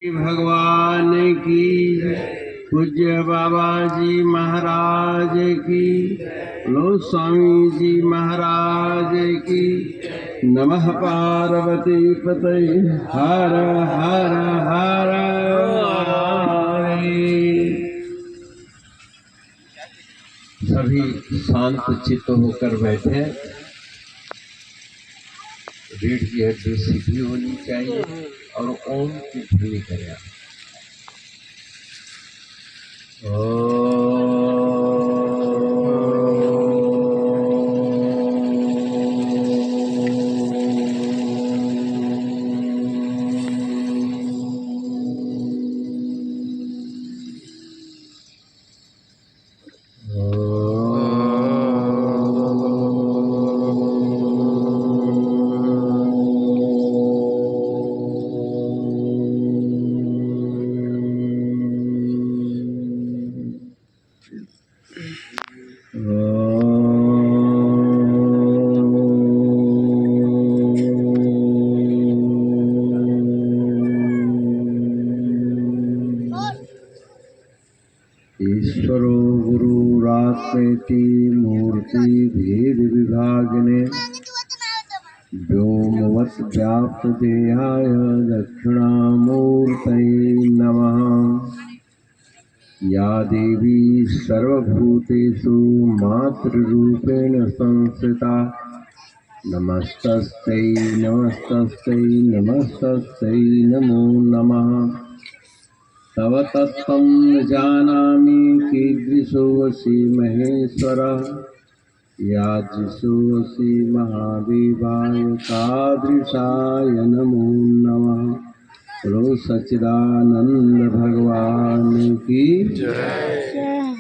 भगवान की पूज्य बाबा जी महाराज की लो स्वामी जी महाराज की नमः पार्वती पतये हर हर हर सभी शांत चित्त होकर बैठे। रीढ़ की हड्डी सीधी होनी चाहिए और ओम की ध्वनि करें। ईश्वरो गुरुरात्मेति मूर्ति भेद विभागिने व्योमवत् व्याप्त देहाय दक्षिणामूर्तये नमः। या देवी सर्वभूतेषु मातृरूपेण संस्थिता नमस्तस्यै नमस्तस्यै नमस्तस्यै नमो नमः। तव तत्त्वं न जानामि कीदृशोऽसि महेश्वरः यादृशोऽसि महादेवाय तादृशाय नमो नमः। बोलो सच्चिदानंद भगवान की जय।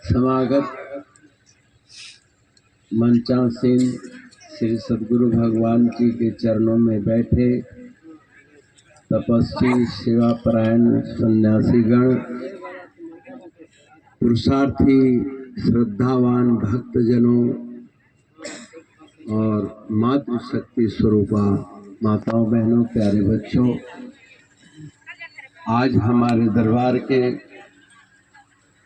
समागत मंचासीन श्री सद्गुरु भगवान जी के चरणों में बैठे तपस्वी सेवापरायण सन्यासीगण, पुरुषार्थी श्रद्धावान भक्तजनों और मातृशक्ति स्वरूपा माताओं बहनों प्यारे बच्चों, आज हमारे दरबार के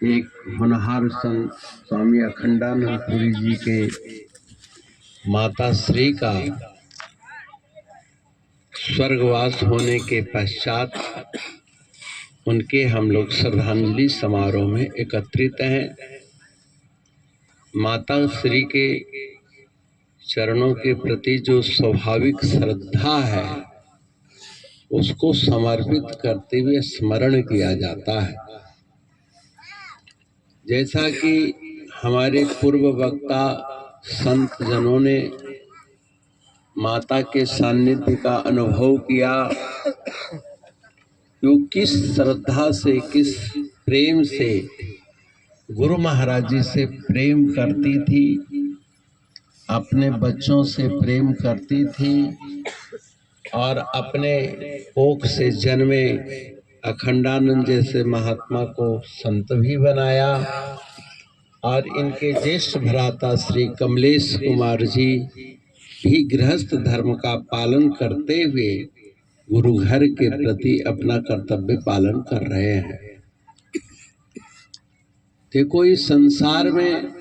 एक होनहार संत स्वामी अखंडानंदपुरी जी के माता श्री का स्वर्गवास होने के पश्चात उनके हम लोग श्रद्धांजलि समारोह में एकत्रित हैं। माता श्री के चरणों के प्रति जो स्वाभाविक श्रद्धा है उसको समर्पित करते हुए स्मरण किया जाता है। जैसा कि हमारे पूर्व वक्ता संत जनों ने माता के सानिध्य का अनुभव किया, वो किस श्रद्धा से किस प्रेम से गुरु महाराज जी से प्रेम करती थी, अपने बच्चों से प्रेम करती थी और अपने कोख से जन्मे अखंडानंद जैसे महात्मा को संत भी बनाया। और इनके ज्येष्ठ भ्राता श्री कमलेश कुमार जी भी गृहस्थ धर्म का पालन करते हुए गुरु घर के प्रति अपना कर्तव्य पालन कर रहे हैं। देखो, इस संसार में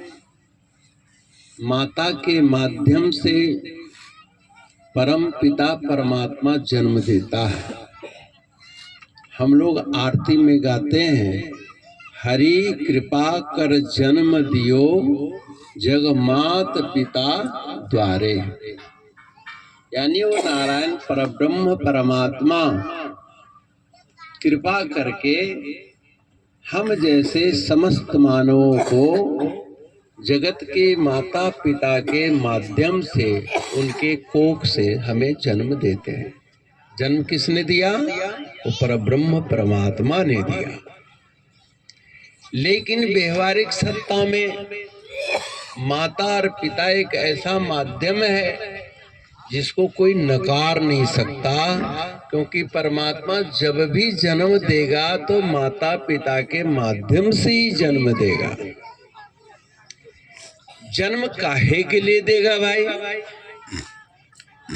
माता के माध्यम से परम पिता परमात्मा जन्म देता है। हम लोग आरती में गाते हैं, हरि कृपा कर जन्म दियो जग मात पिता द्वारे। यानी वो नारायण परब्रह्म परमात्मा कृपा करके हम जैसे समस्त मानवों को जगत के माता पिता के माध्यम से उनके कोख से हमें जन्म देते हैं। जन्म किसने दिया? वो परब्रह्म परमात्मा ने दिया। लेकिन व्यवहारिक सत्ता में माता और पिता एक ऐसा माध्यम है जिसको कोई नकार नहीं सकता, क्योंकि परमात्मा जब भी जन्म देगा तो माता पिता के माध्यम से ही जन्म देगा। जन्म काहे के लिए देगा भाई?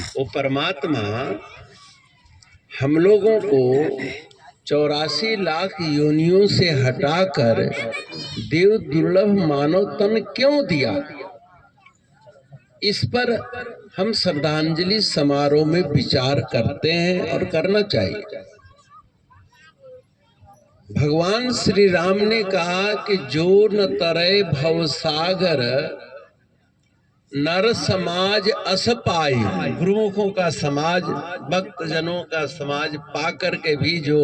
वो परमात्मा हम लोगों को 84 लाख योनियों से हटाकर देव दुर्लभ मानव तन क्यों दिया? इस पर हम श्रद्धांजलि समारोह में विचार करते हैं और करना चाहिए। भगवान श्री राम ने कहा कि जो न तरे भवसागर नर समाज अस पाई। गुरुमुखों का समाज, भक्त जनों का समाज पा करके भी जो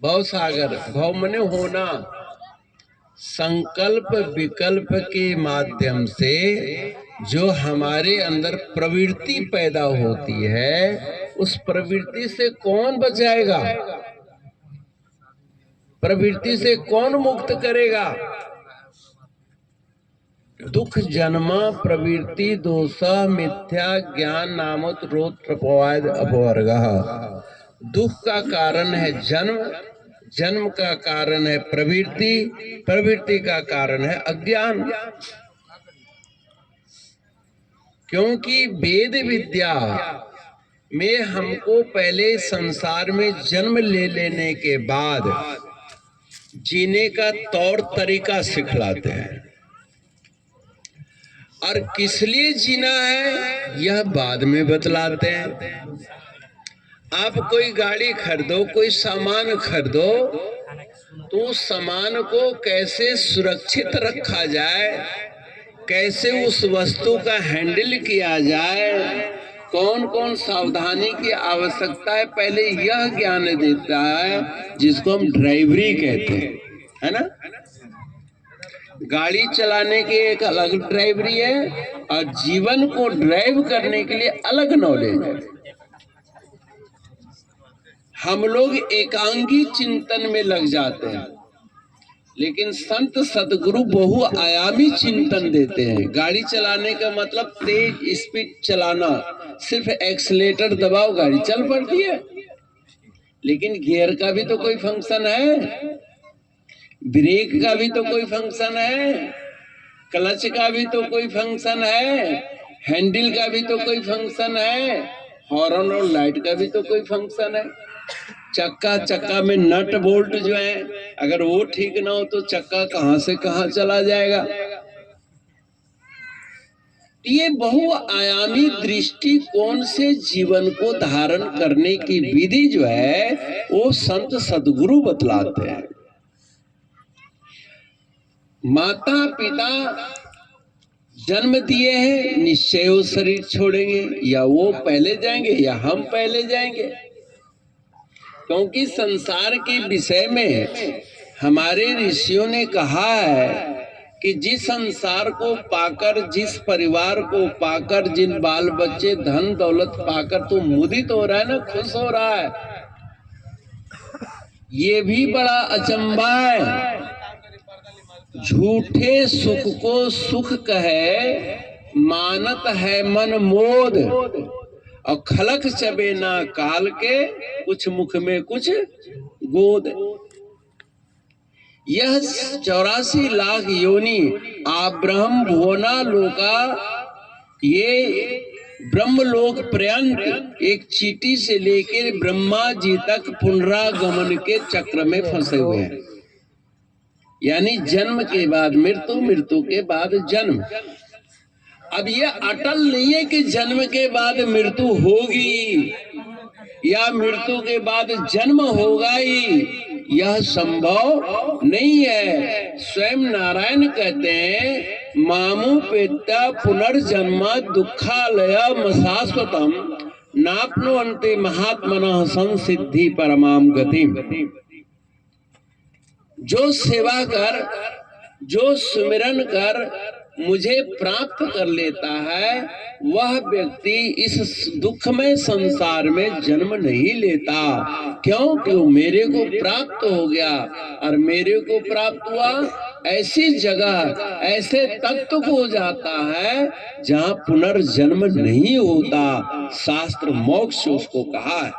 भवसागर, भव मने होना, संकल्प विकल्प के माध्यम से जो हमारे अंदर प्रवृत्ति पैदा होती है, उस प्रवृत्ति से कौन बचाएगा? प्रवृत्ति से कौन मुक्त करेगा? दुख जन्मा प्रवृत्ति दोषा मिथ्या ज्ञान नामत रोत प्रपवाद अपवर्गः। दुख का कारण है जन्म, जन्म का कारण है प्रवृत्ति, प्रवृत्ति का कारण है अज्ञान। क्योंकि वेद विद्या में हमको पहले संसार में जन्म ले लेने के बाद जीने का तौर तरीका सिखलाते हैं, और किस लिए जीना है यह बाद में बतलाते हैं। आप कोई गाड़ी खरीदो, कोई सामान खरीदो, तो उस सामान को कैसे सुरक्षित रखा जाए, कैसे उस वस्तु का हैंडल किया जाए, कौन कौन सावधानी की आवश्यकता है, पहले यह ज्ञान देता है, जिसको हम ड्राइवरी कहते हैं, है ना। गाड़ी चलाने की एक अलग ड्राइवरी है और जीवन को ड्राइव करने के लिए अलग नॉलेज है। हम लोग एकांगी चिंतन में लग जाते हैं, लेकिन संत सदगुरु बहुआयामी चिंतन देते हैं। गाड़ी चलाने का मतलब तेज स्पीड चलाना, सिर्फ एक्सीलेटर दबाओ गाड़ी चल पड़ती है, लेकिन गियर का भी तो कोई फंक्शन है, ब्रेक का भी तो कोई फंक्शन है, क्लच का भी तो कोई फंक्शन है, हैंडल का भी तो कोई फंक्शन है, हॉर्न और लाइट का भी तो कोई फंक्शन है। चक्का में नट बोल्ट जो है, अगर वो ठीक ना हो तो चक्का कहां से कहां चला जाएगा। ये बहुआयामी दृष्टिकोण से जीवन को धारण करने की विधि जो है वो संत सदगुरु बतलाते हैं। माता पिता जन्म दिए हैं, निश्चय वो शरीर छोड़ेंगे, या वो पहले जाएंगे या हम पहले जाएंगे। क्योंकि संसार के विषय में हमारे ऋषियों ने कहा है कि जिस संसार को पाकर, जिस परिवार को पाकर, जिन बाल बच्चे धन दौलत पाकर तो मुदित हो रहा है ना, खुश हो रहा है, ये भी बड़ा अचंभा है। झूठे सुख को सुख कहे, मानत है मन मोद, और खलक चबे ना काल के, कुछ मुख में कुछ गोद। यह 84 लाख योनि आब्रह्म भुवना लोका, ये ब्रह्मलोक पर्यंत एक चीटी से लेकर ब्रह्मा जी तक पुनरागमन के चक्र में फंसे हुए हैं। यानी जन्म के बाद मृत्यु, मृत्यु के बाद जन्म। अब यह अटल नहीं है कि जन्म के बाद मृत्यु होगी या मृत्यु के बाद जन्म होगा ही, यह संभव नहीं है। स्वयं नारायण कहते हैं, मामू पेत्या पुनर्जन्मा दुखालय शाश्वतम नाप्नुवन्ति महात्मनः संसिद्धि परमाम गतिम। जो सेवा कर, जो सुमिरन कर मुझे प्राप्त कर लेता है, वह व्यक्ति इस दुखमय संसार में जन्म नहीं लेता। क्यों? क्यों मेरे को प्राप्त हो गया, और मेरे को प्राप्त हुआ ऐसी जगह, ऐसे तत्व को जाता है जहां पुनर्जन्म नहीं होता। शास्त्र मोक्ष उसको कहा है।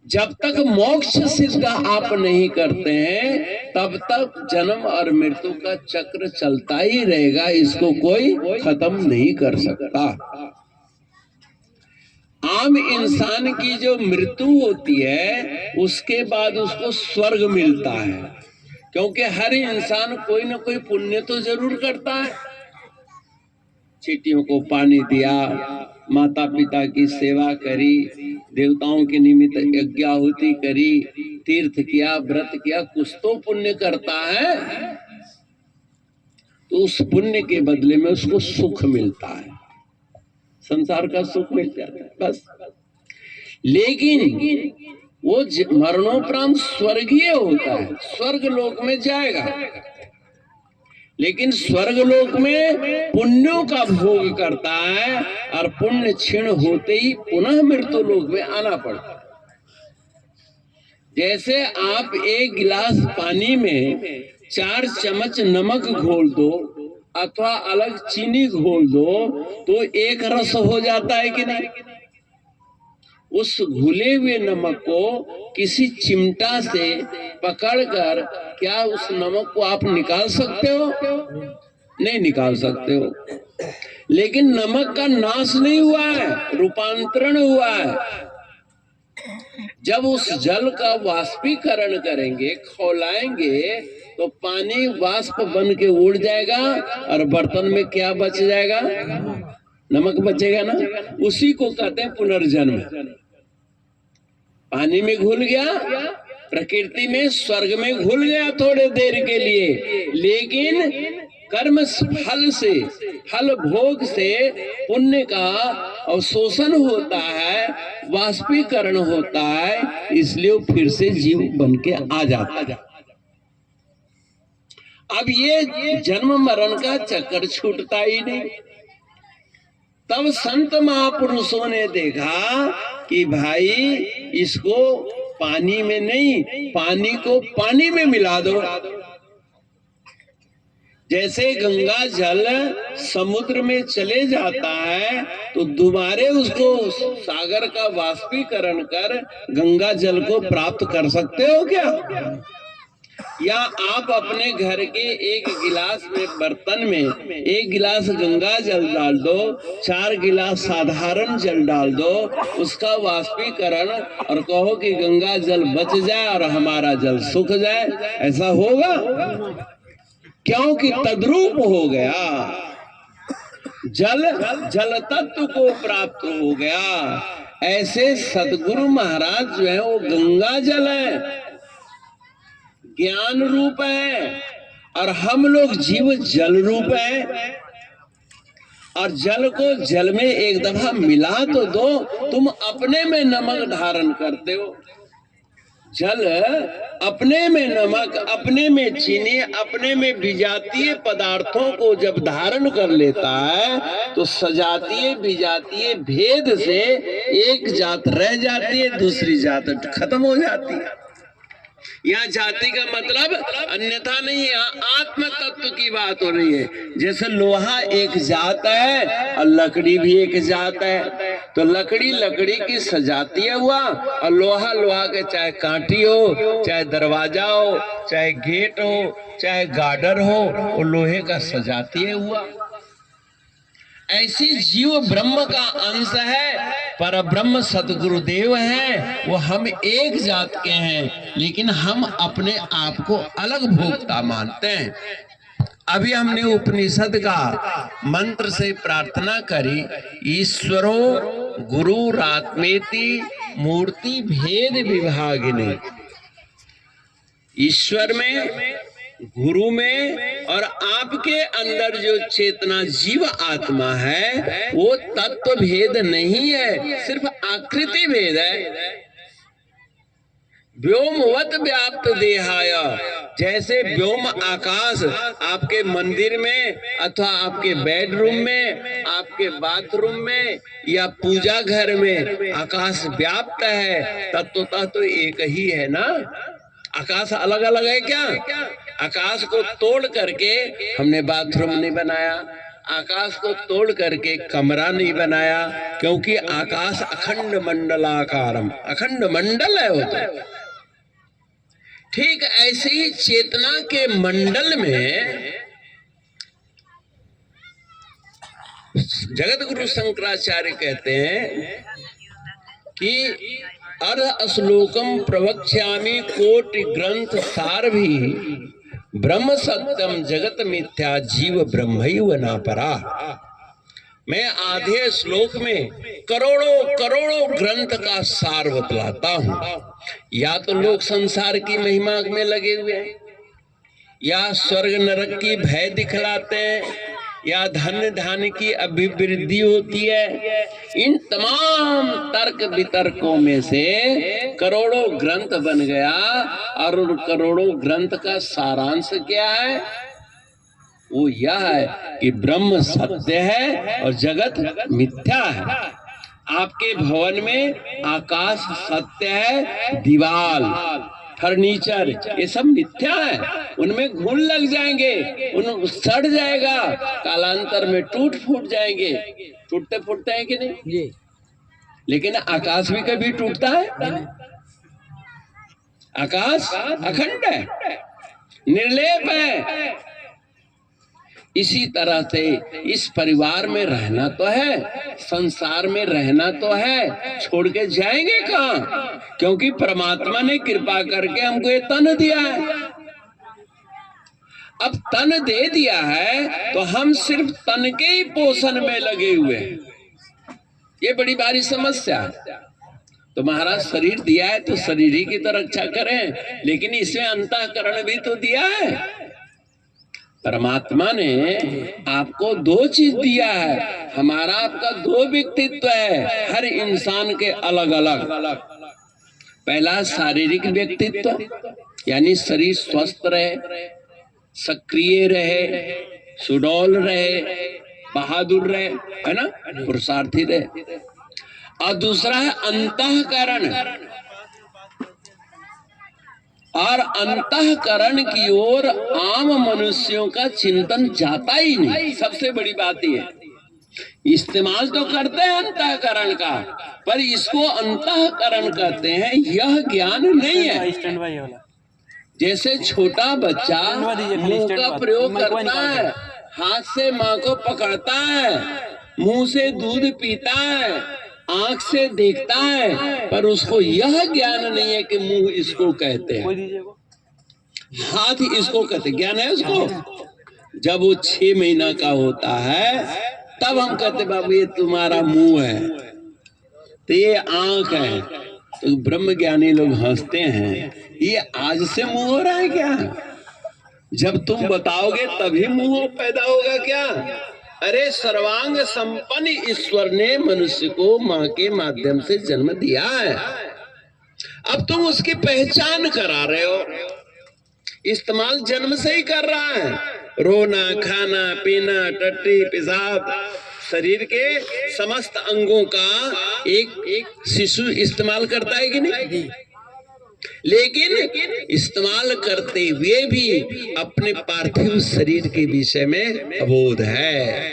जब तक मोक्ष सिद्ध आप नहीं करते हैं, तब तक जन्म और मृत्यु का चक्र चलता ही रहेगा, इसको कोई खत्म नहीं कर सकता। आम इंसान की जो मृत्यु होती है उसके बाद उसको स्वर्ग मिलता है, क्योंकि हर इंसान कोई ना कोई पुण्य तो जरूर करता है। चींटियों को पानी दिया, माता पिता की सेवा करी, देवताओं के निमित्त यज्ञाहुति करी, तीर्थ किया, व्रत किया, कुछ तो पुण्य करता है, तो उस पुण्य के बदले में उसको सुख मिलता है, संसार का सुख मिल जाता है बस। लेकिन वो मरणोपरांत स्वर्गीय होता है, स्वर्ग लोक में जाएगा, लेकिन स्वर्ग लोक में पुण्यों का भोग करता है और पुण्य क्षीण होते ही पुनः मृत्यु लोक में आना पड़ता है। जैसे आप एक गिलास पानी में 4 चम्मच नमक घोल दो अथवा अलग चीनी घोल दो तो एक रस हो जाता है कि नहीं? उस घुले हुए नमक को किसी चिमटा से पकड़कर क्या उस नमक को आप निकाल सकते हो? नहीं निकाल सकते हो। लेकिन नमक का नाश नहीं हुआ है, रूपांतरण हुआ है। जब उस जल का वाष्पीकरण करेंगे, खौलाएंगे, तो पानी वाष्प बन के उड़ जाएगा और बर्तन में क्या बच जाएगा? नमक बचेगा ना। उसी को कहते हैं पुनर्जन्म। पानी में घुल गया, प्रकृति में, स्वर्ग में घुल गया थोड़े देर के लिए, लेकिन कर्म फल से, फल भोग से पुण्य का अवशोषण होता है, वाष्पीकरण होता है, इसलिए वो फिर से जीव बन के आ जाता है। अब ये जन्म मरण का चक्कर छूटता ही नहीं। तब संत महापुरुषों ने देखा कि भाई इसको पानी में नहीं, पानी को पानी में मिला दो। जैसे गंगा जल समुद्र में चले जाता है तो दोबारे उसको सागर का वाष्पीकरण कर गंगा जल को प्राप्त कर सकते हो क्या? या आप अपने घर के एक गिलास में, बर्तन में 1 गिलास गंगा जल डाल दो, 4 गिलास साधारण जल डाल दो, उसका वाष्पीकरण, और कहो कि गंगा जल बच जाए और हमारा जल सूख जाए, ऐसा होगा? क्योंकि तद्रूप हो गया, जल जल तत्व को प्राप्त हो गया। ऐसे सतगुरु महाराज जो है वो गंगा जल है, ज्ञान रूप है, और हम लोग जीव जल रूप है। और जल को जल में एक दफा मिला तो दो, तुम अपने में नमक धारण करते हो। जल अपने में नमक, अपने में चीनी, अपने में विजातीय पदार्थों को जब धारण कर लेता है तो सजातीय विजातीय भेद से एक जात रह जाती है, दूसरी जात खत्म हो जाती है। यहाँ जाति का मतलब अन्यथा नहीं है, यहाँ आत्म तत्व की बात हो रही है। जैसे लोहा एक जात है और लकड़ी भी एक जात है, तो लकड़ी लकड़ी की सजातीय हुआ, और लोहा लोहा के, चाहे कांटी हो, चाहे दरवाजा हो, चाहे गेट हो, चाहे गार्डर हो, वो लोहे का सजातीय हुआ। ऐसी जीव ब्रह्म का अंश है, पर ब्रह्म सतगुरुदेव हैं, वो हम एक जात के हैं, लेकिन हम अपने आप को अलग भोक्ता मानते हैं। अभी हमने उपनिषद का मंत्र से प्रार्थना करी, ईश्वरो गुरुरात्मेति मूर्ति भेद विभागिनी। ईश्वर में, गुरु में और आपके अंदर जो चेतना जीव आत्मा है वो तत्व भेद नहीं है, सिर्फ आकृति भेद है। व्योमवत व्याप्त देहाय, जैसे व्योम आकाश आपके मंदिर में अथवा आपके बेडरूम में, आपके बाथरूम में या पूजा घर में आकाश व्याप्त है, तत्वतः तो एक ही है ना। आकाश अलग अलग है क्या? आकाश को तोड़ करके हमने बाथरूम नहीं बनाया, आकाश को तोड़ करके कमरा नहीं बनाया, क्योंकि आकाश अखंड मंडलाकारम, अखंड मंडल है वो तो। ठीक ऐसे ही चेतना के मंडल में जगत गुरु शंकराचार्य कहते हैं कि अर्ध श्लोकम प्रवक्ष्यामि कोटि ग्रंथ सार भी ब्रह्म सत्यम जगत मिथ्या जीव ब्रह्मैव न परा। मैं आधे श्लोक में करोड़ों करोड़ों ग्रंथ का सार बतलाता हूँ। या तो लोग संसार की महिमा में लगे हुए हैं, या स्वर्ग नरक की भय दिखलाते हैं, या धन धान की अभिवृद्धि होती है। इन तमाम तर्क वितर्कों में से करोड़ों ग्रंथ बन गया, और उन करोड़ों ग्रंथ का सारांश क्या है? वो यह है कि ब्रह्म सत्य है और जगत मिथ्या है। आपके भवन में आकाश सत्य है, दीवार फर्नीचर ये सब मिथ्या है। उनमें घुन लग जाएंगे, उन सड़ जाएगा, कालांतर में टूट फूट जाएंगे। टूटते फूटते हैं कि नहीं? लेकिन आकाश भी कभी टूटता है? आकाश अखंड है, निर्लेप है। इसी तरह से इस परिवार में रहना तो है, संसार में रहना तो है, छोड़ के जाएंगे कहाँ? क्योंकि परमात्मा ने कृपा करके हमको ये तन दिया है। अब तन दे दिया है तो हम सिर्फ तन के ही पोषण में लगे हुए हैं। ये बड़ी भारी समस्या है। तो महाराज शरीर दिया है तो शरीर ही की तो रक्षा करें, लेकिन इसमें अंतःकरण भी तो दिया है। परमात्मा ने आपको दो चीज दिया है। हमारा आपका दो व्यक्तित्व है, हर इंसान के अलग अलग। पहला शारीरिक व्यक्तित्व, यानी शरीर स्वस्थ रहे, सक्रिय रहे, सुडौल रहे, बहादुर रहे, है ना, पुरुषार्थी रहे। और दूसरा है अंतःकरण, और अंतःकरण की ओर आम मनुष्यों का चिंतन जाता ही नहीं। सबसे बड़ी बात यह है, इस्तेमाल तो करते हैं अंतःकरण का, पर इसको अंतःकरण कहते हैं, यह ज्ञान नहीं है। जैसे छोटा बच्चा मुंह का प्रयोग करता है, हाथ से माँ को पकड़ता है, मुंह से दूध पीता है, आंख से देखता है, पर उसको यह ज्ञान नहीं है कि मुंह इसको कहते हैं, हाथ इसको कहते। ज्ञान है उसको? जब वो 6 महीना का होता है तब हम कहते बाबू ये तुम्हारा मुंह है, तो ये आंख है। तो ब्रह्म ज्ञानी लोग हंसते हैं, ये आज से मुंह हो रहा है क्या? जब तुम बताओगे तभी मुंह पैदा होगा क्या? अरे सर्वांग संपन्न ईश्वर ने मनुष्य को माँ के माध्यम से जन्म दिया है। अब तुम उसकी पहचान करा रहे हो, इस्तेमाल जन्म से ही कर रहा है। रोना, खाना, पीना, टट्टी, पेशाब, शरीर के समस्त अंगों का एक शिशु इस्तेमाल करता है कि नहीं? लेकिन इस्तेमाल करते हुए भी अपने पार्थिव शरीर के विषय में अबोध है।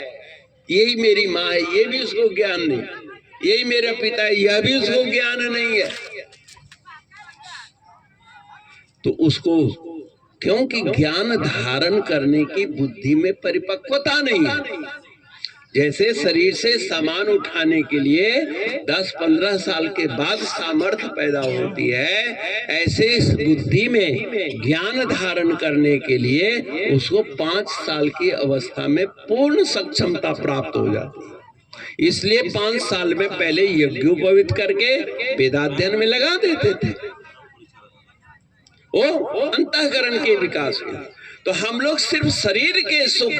यही मेरी माँ है, ये भी उसको ज्ञान नहीं। यही मेरा पिता है, यह भी उसको ज्ञान नहीं है। तो उसको, क्योंकि ज्ञान धारण करने की बुद्धि में परिपक्वता नहीं है। जैसे शरीर से सामान उठाने के लिए 10-15 साल के बाद सामर्थ्य पैदा होती है, ऐसे इस बुद्धि में ज्ञान धारण करने के लिए उसको 5 साल की अवस्था में पूर्ण सक्षमता प्राप्त हो जाती है। इसलिए 5 साल में पहले यज्ञोपवीत करके वेदाध्ययन में लगा देते थे, वो अंतःकरण के विकास में। तो हम लोग सिर्फ शरीर के सुख,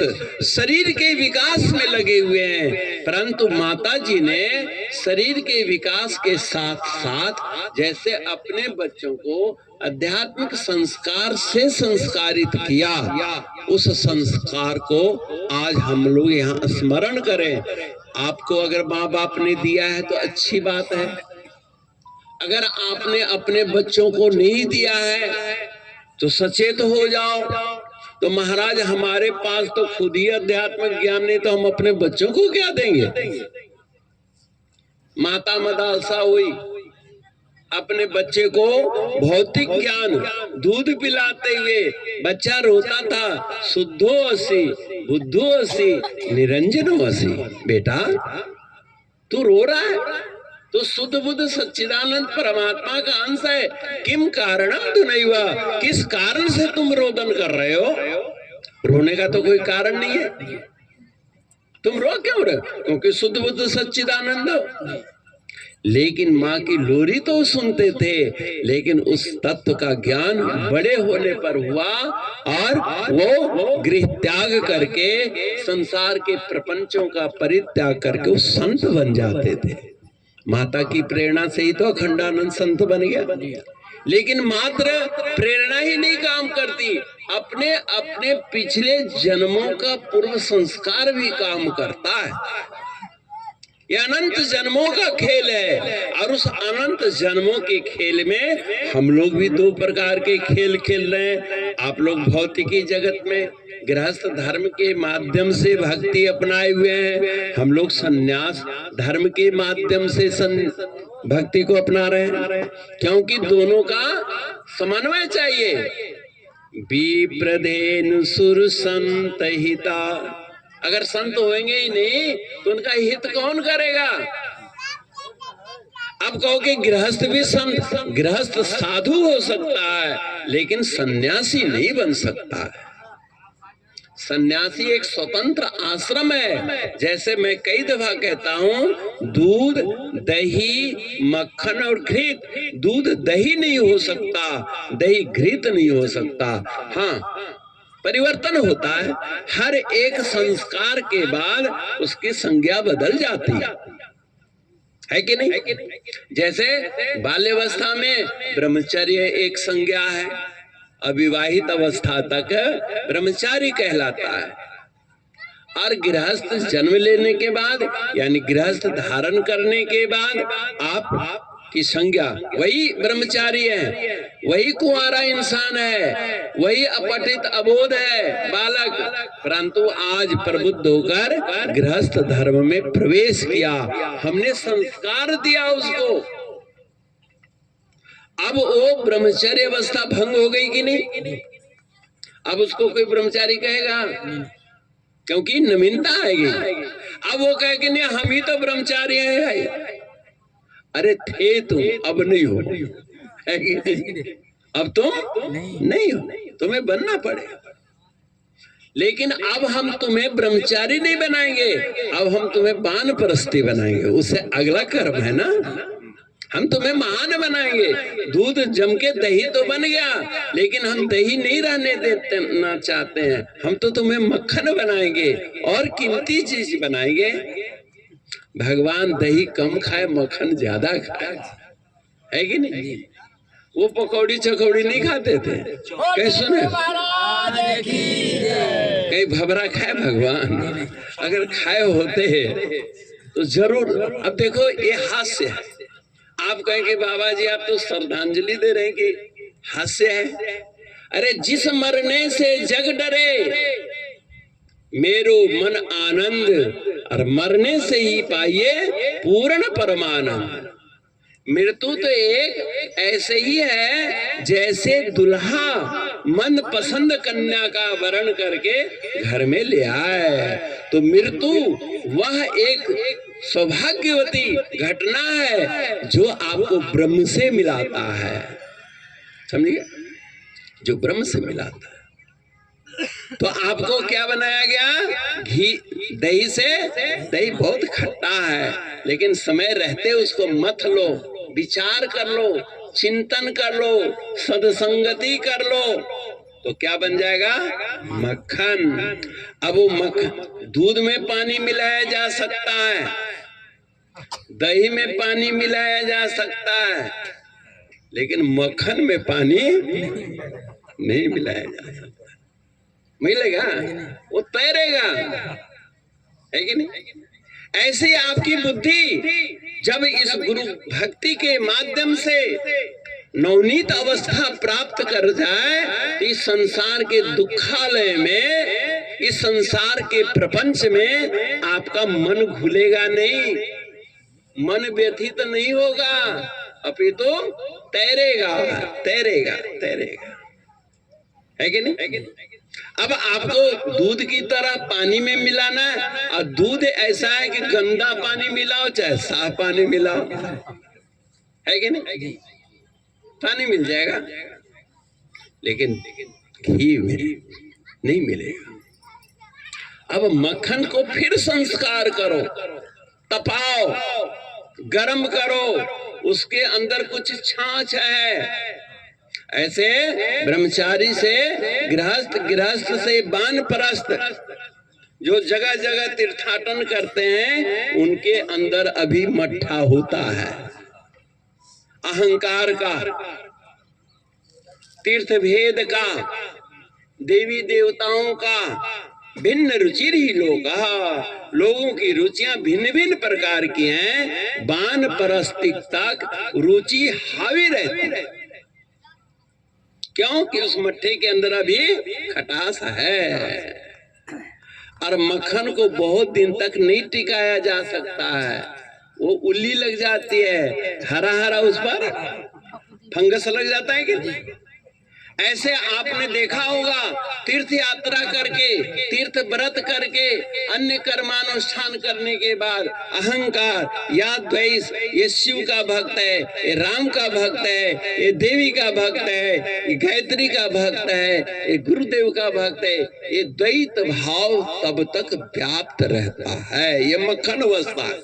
शरीर के विकास में लगे हुए हैं, परंतु माता जी ने शरीर के विकास के साथ साथ जैसे अपने बच्चों को आध्यात्मिक संस्कार से संस्कारित किया, उस संस्कार को आज हम लोग यहाँ स्मरण करें। आपको अगर माँ बाप ने दिया है तो अच्छी बात है, अगर आपने अपने बच्चों को नहीं दिया है तो सचेत हो जाओ। तो महाराज हमारे पास तो खुद ही अध्यात्मिक ज्ञान नहीं, तो हम अपने बच्चों को क्या देंगे? माता मदालसा हुई, अपने बच्चे को भौतिक ज्ञान दूध पिलाते हुए बच्चा रोता था, शुद्धो असि बुद्धो असि निरंजनो असि। बेटा तू रो रहा है, तो शुद्ध बुद्ध सच्चिदानंद परमात्मा का अंश है। किम कारणम धुनैवा, किस कारण से तुम रोदन कर रहे हो? रोने का तो कोई कारण नहीं है, तुम रो क्यों रहे? क्योंकि शुद्ध बुद्ध सच्चिदानंद हो। लेकिन माँ की लोरी तो सुनते थे, लेकिन उस तत्व का ज्ञान बड़े होने पर हुआ और वो गृह त्याग करके संसार के प्रपंचों का परित्याग करके वो संत बन जाते थे। माता की प्रेरणा से ही तो अखंडानंद संत बन गया। लेकिन मात्र प्रेरणा ही नहीं काम करती, अपने अपने पिछले जन्मों का पूर्व संस्कार भी काम करता है। ये अनंत जन्मों का खेल है और उस अनंत जन्मों के खेल में हम लोग भी दो प्रकार के खेल खेल रहे हैं। आप लोग भौतिकी जगत में गृहस्थ धर्म के माध्यम से भक्ति अपनाए हुए हैं, हम लोग सन्यास धर्म के माध्यम से भक्ति को अपना रहे हैं, क्योंकि दोनों का समन्वय चाहिए। विप्रधेनु सुर संत हिता, अगर संत होंगे ही नहीं तो उनका हित कौन करेगा? अब कहो कि गृहस्थ भी संत, गृहस्थ साधु हो सकता है लेकिन सन्यासी नहीं बन सकता है। सन्यासी एक स्वतंत्र आश्रम है। जैसे मैं कई दफा कहता हूं, दूध दही मक्खन और घृत, दूध दही नहीं हो सकता, दही घृत नहीं हो सकता। हाँ, परिवर्तन होता है, हर एक संस्कार के बाद उसकी संज्ञा बदल जाती है कि नहीं? जैसे बाल्यावस्था में ब्रह्मचर्य एक संज्ञा है, अविवाहित अवस्था तक ब्रह्मचारी कहलाता है, और गृहस्थ जन्म लेने के बाद यानी गृहस्थ धारण करने के बाद आप की संज्ञा वही ब्रह्मचारी है, वही कुंवारा इंसान है, वही अपठित अबोध है बालक, परंतु आज प्रबुद्ध होकर गृहस्थ धर्म में प्रवेश किया, हमने संस्कार दिया उसको। अब वो ब्रह्मचर्य अवस्था भंग हो गई कि नहीं? अब उसको कोई ब्रह्मचारी कहेगा? क्योंकि नवीनता आएगी। अब वो कहे कि नहीं हम ही तो ब्रह्मचारी हैं। अरे थे तुम, अब नहीं हो, है कि नहीं? अब तुम नहीं हो, तुम्हें बनना पड़ेगा। लेकिन अब हम तुम्हें ब्रह्मचारी नहीं बनाएंगे, अब हम तुम्हें वानप्रस्थी बनाएंगे। उससे अगला कर्म है ना, हम तुम्हें महान बनाएंगे। दूध जम के दही तो बन गया, लेकिन हम दही नहीं रहने देना चाहते हैं, हम तो तुम्हें मक्खन बनाएंगे और कीमती चीज बनाएंगे। भगवान दही कम खाए, मक्खन ज्यादा खाए, है कि नहीं? वो पकौड़ी चकौड़ी नहीं खाते थे, कहीं सुने? कहीं भबरा खाए भगवान? अगर खाए होते तो जरूर। अब देखो ये हास्य है, आप कहेंगे बाबा जी आप तो श्रद्धांजलि दे रहे हैं कि हास्य है। अरे जिस मरने से जग डरे मेरो मन आनंद, और मरने से ही पाइए पूर्ण परमानंद। मृत्यु तो एक ऐसे ही है जैसे दुल्हा मन पसंद कन्या का वरण करके घर में ले आए, तो मृत्यु वह एक सौभाग्यवती घटना है जो आपको ब्रह्म से मिलाता है, समझिए, जो ब्रह्म से मिलाता है। तो आपको क्या बनाया गया? घी दही से, दही बहुत खट्टा है, लेकिन समय रहते उसको मथ लो, विचार कर लो, चिंतन कर लो, सत्संगति कर लो, तो क्या बन जाएगा? मक्खन। अब वो मक्खन, दूध में पानी मिलाया जा सकता है, दही में पानी मिलाया जा सकता है, लेकिन मक्खन में पानी नहीं मिलाया जा सकता। मिलेगा? वो तैरेगा, है कि नहीं? ऐसे आपकी बुद्धि जब इस गुरु भक्ति के माध्यम से नवनीत अवस्था प्राप्त कर जाए, तो इस संसार के दुखालय में, इस संसार के प्रपंच में आपका मन घुलेगा नहीं, मन व्यथित नहीं होगा, अपितु तैरेगा, तैरेगा, तैरेगा, है कि नहीं? अब आपको दूध की तरह पानी में मिलाना है, और दूध ऐसा है कि गंदा पानी मिलाओ चाहे साफ पानी मिलाओ, है कि नहीं, पानी मिल जाएगा, लेकिन घी नहीं मिलेगा। अब मक्खन को फिर संस्कार करो, तपाओ, गरम करो, उसके अंदर कुछ छाछ है। ऐसे ब्रह्मचारी से गृहस्थ, गृहस्थ से वानप्रस्थ, जो जगह जगह तीर्थाटन करते हैं, उनके अंदर अभी मट्ठा होता है, अहंकार का, तीर्थ भेद का, देवी देवताओं का, भिन्न रुचि ही लोगों की रुचियां भिन्न भिन्न प्रकार की हैं। वानप्रस्थिक तक रुचि हावी रहती है, क्योंकि उस मट्ठे के अंदर अभी खटास है, और मक्खन को बहुत दिन तक नहीं टिकाया जा सकता है, वो उल्ली लग जाती है, हरा हरा उस पर फंगस लग जाता है कि ऐसे आपने देखा होगा, तीर्थ यात्रा करके, तीर्थ व्रत करके, अन्य कर्मानुष्ठान करने के बाद अहंकार या द्वेष, ये शिव का भक्त है, ये राम का भक्त है, ये देवी का भक्त है, ये गायत्री का भक्त है, ये गुरुदेव का भक्त है, ये द्वैत भाव तब तक व्याप्त रहता है। ये मक्खन अवस्था है,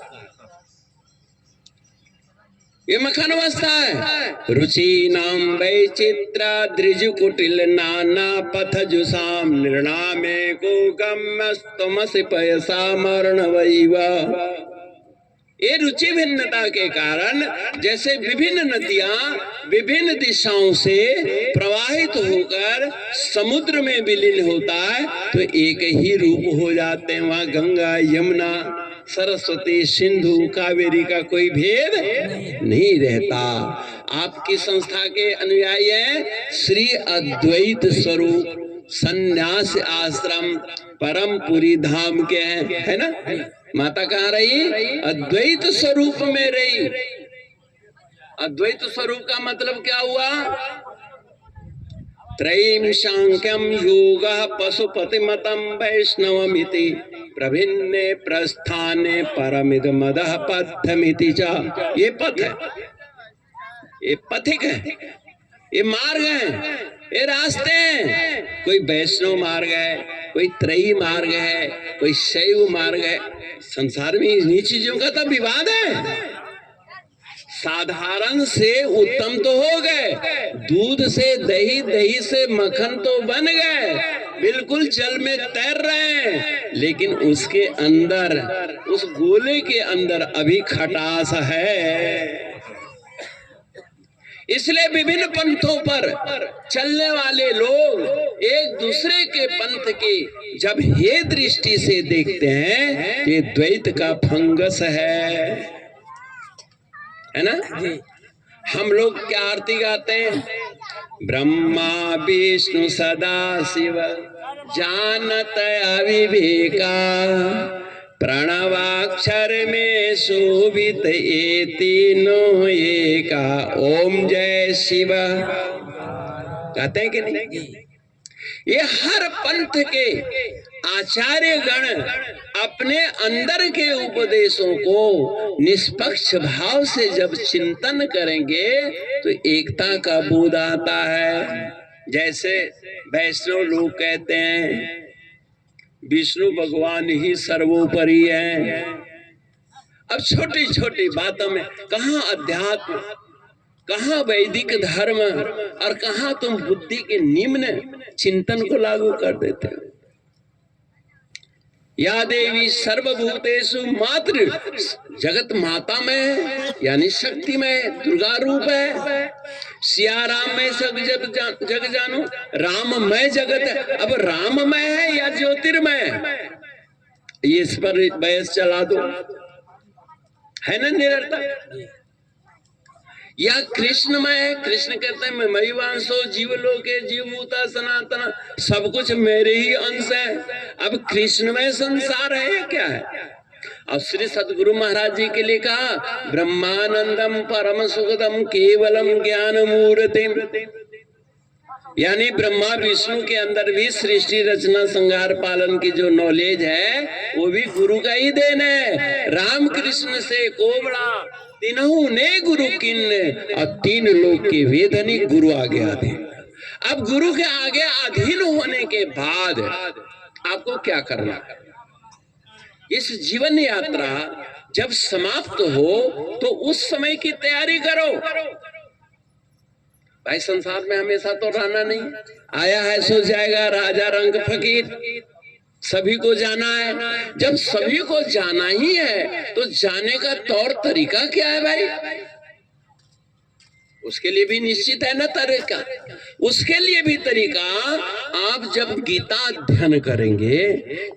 ये मक्खन अवस्था है। रुचि नाम वैचित्रा द्रिज कुटिल नाना पथ जुसाम निर्णामे को गम्यस्तमसि पयसा मरण वैवा। ये रुचि भिन्नता के कारण जैसे विभिन्न नदियां विभिन्न दिशाओं से प्रवाहित होकर समुद्र में विलीन होता है, तो एक ही रूप हो जाते हैं। वहां गंगा, यमुना, सरस्वती, सिंधु, कावेरी का कोई भेद नहीं रहता। आपकी संस्था के अनुयायी हैं श्री अद्वैत स्वरूप संन्यास आश्रम परमपुरी धाम के हैं, है ना। माता कहाँ रही? अद्वैत स्वरूप में रही। अद्वैत स्वरूप का मतलब क्या हुआ? त्रयीं सांख्यम योग पशुपति मतम वैष्णवमिति प्रभिन्ने प्रस्थाने परमिद मदः पथमिति च। ये पथ है, ये पथिक है, ये मार्ग है, ये रास्ते हैं। कोई वैष्णव मार्ग है, कोई त्रयी मार्ग है, कोई शैव मार्ग है। संसार में इन्हीं चीजों का तो विवाद है। साधारण से उत्तम तो हो गए, दूध से दही, दही से मक्खन तो बन गए, बिल्कुल जल में तैर रहे हैं, लेकिन उसके अंदर, उस गोले के अंदर अभी खटास है। इसलिए विभिन्न पंथों पर चलने वाले लोग एक दूसरे के पंथ की जब हे दृष्टि से देखते हैं, ये द्वैत का फंगस है ना। हम लोग क्या आरती गाते हैं? ब्रह्मा विष्णु सदा शिव जानत अविवेका, प्रणवाक्षर में शोभित ये तीनों एका। ओम जय शिव कहते हैं कि नहीं? ये हर पंथ के आचार्य गण अपने अंदर के उपदेशों को निष्पक्ष भाव से जब चिंतन करेंगे तो एकता का बोध आता है। जैसे वैष्णव लोग कहते हैं विष्णु भगवान ही सर्वोपरि है। अब छोटी छोटी बातों में कहाँ अध्यात्म, कहाँ वैदिक धर्म, और कहाँ तुम बुद्धि के निम्न चिंतन को लागू कर देते हो। या देवी सर्वभूतेषु मातृ, जगत माता में यानी शक्ति में दुर्गा रूप है। सिया राम में सब जग जानो, राममय जगत है। अब राममय है या ज्योतिर्मय? ये इस पर बहस चला दो, है ना निरर्थक। या कृष्णमय है, कृष्ण कहते हैं मई वांसो जीवलोके जीवभूता सनातन, सब कुछ मेरे ही अंश है। अब कृष्णमय संसार है या क्या है? और श्री सदगुरु महाराज जी के लिए कहा ब्रह्मानंदम परम सुखदम केवलम ज्ञान मूर्तिम। यानी ब्रह्मा विष्णु के अंदर भी सृष्टि रचना संहार पालन की जो नॉलेज है वो भी गुरु का ही देन है। राम कृष्ण से कोबड़ा तीनों ने गुरु किन्न, और तीन लोग के वेदनी गुरु आगे अधीन। अब गुरु के आगे अधीन होने के बाद आपको क्या करना? इस जीवन यात्रा जब समाप्त हो तो उस समय की तैयारी करो। भाई संसार में हमेशा तो रहना नहीं, आया है सो जाएगा, राजा रंग फकीर, सभी को जाना है। जब सभी को जाना ही है तो जाने का तौर तरीका क्या है भाई? उसके लिए भी निश्चित है ना तरीका। उसके लिए भी तरीका, आप जब गीता अध्ययन करेंगे,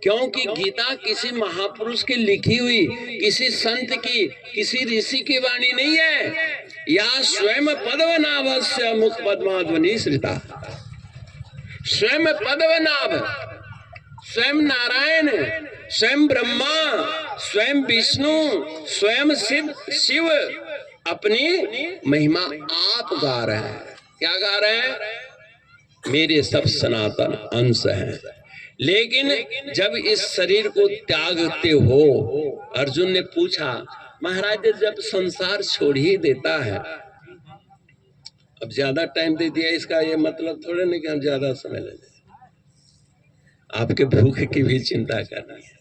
क्योंकि गीता किसी महापुरुष की लिखी हुई, किसी संत की, किसी ऋषि की वाणी नहीं है। या स्वयं पद्मनाभस्य मुख पद्माध्वनि श्रिता। स्वयं पद्मनाभ, स्वयं नारायण, स्वयं ब्रह्मा, स्वयं विष्णु, स्वयं शिव अपनी महिमा आप गा रहे हैं। क्या गा रहे हैं? मेरे सब सनातन अंश हैं। लेकिन जब इस शरीर को त्यागते हो, अर्जुन ने पूछा महाराज जब संसार छोड़ ही देता है, अब ज्यादा टाइम दे दिया, इसका ये मतलब थोड़ा नहीं कि हम ज्यादा समय ले लें, आपके भूख की भी चिंता करनी है।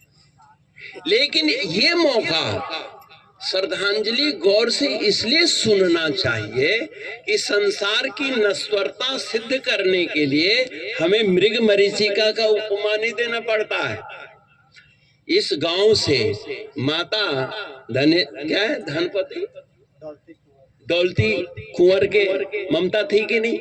लेकिन ये मौका श्रद्धांजलि गौर से इसलिए सुनना चाहिए कि संसार की नश्वरता सिद्ध करने के लिए हमें मृग मरीचिका का उपमा नहीं देना पड़ता है। इस गांव से माता धनपति दौलती कुंवर के ममता थी कि नहीं?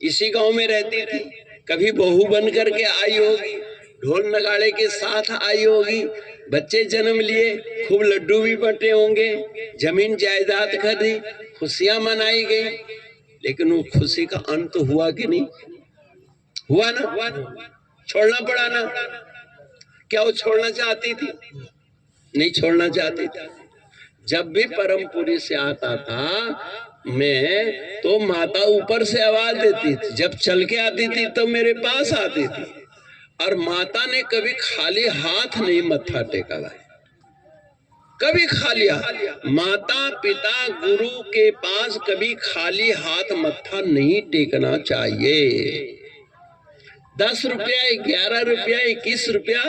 इसी गांव में रहती थी। कभी बहू बन करके आई होगी, ढोल नगाड़े के साथ आई होगी, बच्चे जन्म लिए, खूब लड्डू भी बंटे होंगे, जमीन जायदाद खरीदी, खुशियां मनाई गई। लेकिन वो खुशी का अंत हुआ कि नहीं हुआ? ना छोड़ना पड़ा ना। क्या वो छोड़ना चाहती थी? नहीं छोड़ना चाहती थी। जब भी परमपुरी से आता था मैं, तो माता ऊपर से आवाज देती थी। जब चल के आती थी तो मेरे पास आती थी, और माता ने कभी खाली हाथ नहीं मत्था टेका भाई, कभी खाली हाथ। माता पिता गुरु के पास कभी खाली हाथ मत्था नहीं टेकना चाहिए। 10 रुपया, 11 रुपया, 21 रुपया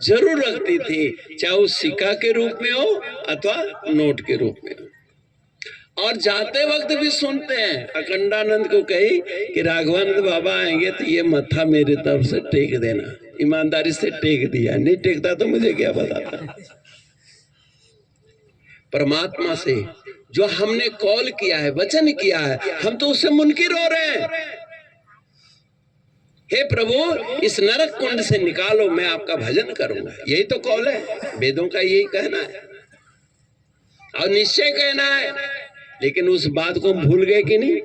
जरूर रखती थी, चाहे वो सिक्का के रूप में हो अथवा नोट के रूप में हो। और जाते वक्त भी सुनते हैं, अखंडानंद को कही कि राघवानंद बाबा आएंगे तो ये मत्था मेरी तरफ से टेक देना। ईमानदारी से टेक दिया, नहीं टेकता तो मुझे क्या बताता। परमात्मा से जो हमने कॉल किया है, वचन किया है, हम तो उससे मुनकिर हो रहे हैं। हे प्रभु इस नरक कुंड से निकालो, मैं आपका भजन करूंगा। यही तो कॉल है, वेदों का यही कहना है और निश्चय कहना है। लेकिन उस बात को हम भूल गए कि नहीं?